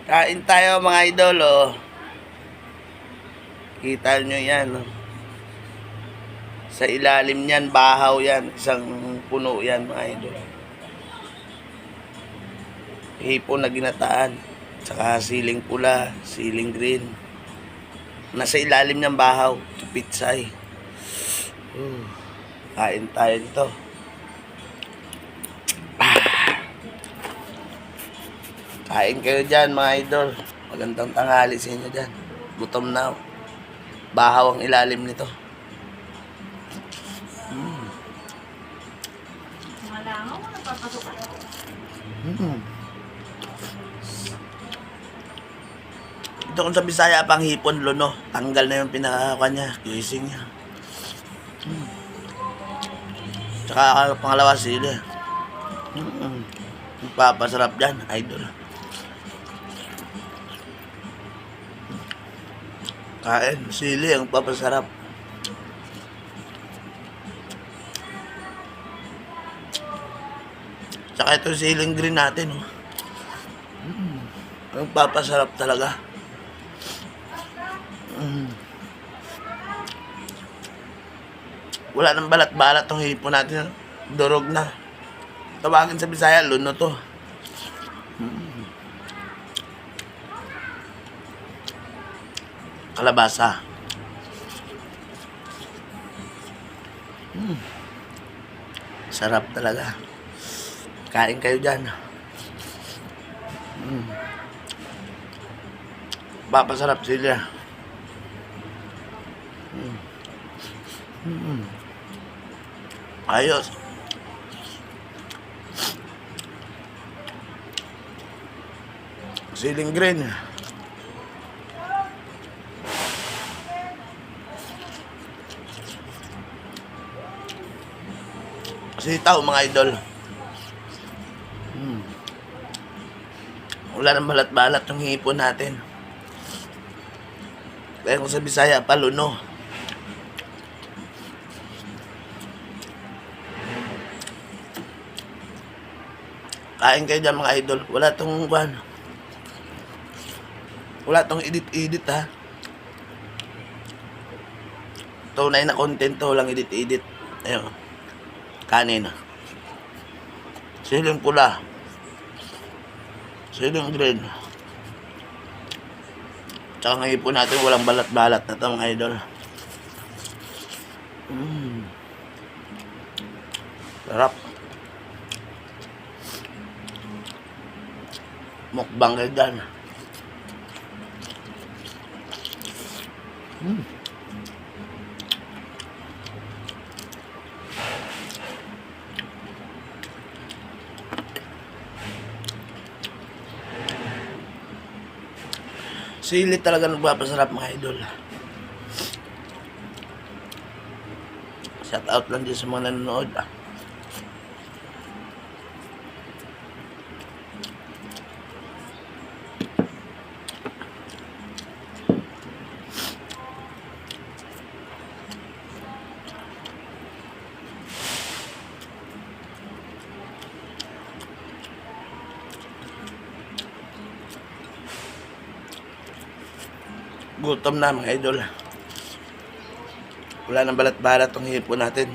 Kain tayo mga idol, oh. Kita nyo yan, oh. Sa ilalim niyan, bahaw yan. Isang puno yan mga idol. Hipon na ginataan. Saka siling pula, siling green. Nasa ilalim niyang bahaw. Pitsay. Kain tayo dito. Kain kayo dyan mga idol. Magandang tanghali sa inyo dyan. Gutom na. Bahaw ang ilalim nito. Malangaw mo napapasok ka. Ito kung sa Bisaya pang hipon luno. Tanggal na yung pinaka niya. Gising niya. Tsaka pangalawa sili. Papasarap dyan, idol. Kain, sili ang papasarap. Tsaka ito siling green natin, oh. Ang papasarap talaga. Wala nang balat-balat tong hipon natin. Durog na. Tawagin sa Bisaya, luno to. Kalabasa. Sarap talaga. Kain kayo dyan. Papasarap sila. Ayos. Siling green. Sitaw mga idol. Wala nang balat-balat yung hipon natin. Kaya kung sa Bisaya, paluno. Kain kayo dyan mga idol. Wala tong kuhan. Wala tong edit-edit ha. Tunay na content to, walang edit-edit. Ayun. Kanin. Siling pula. Siling green. Tsaka ngayon po natin walang balat-balat na ito mga idol. Sarap. Mukbang kayo dyan. Sili talaga nagpapasarap mga idol. Shout out lang din sa mga nanonood. Gutom na mga idol. Wala nang balat-balat ang hipon natin.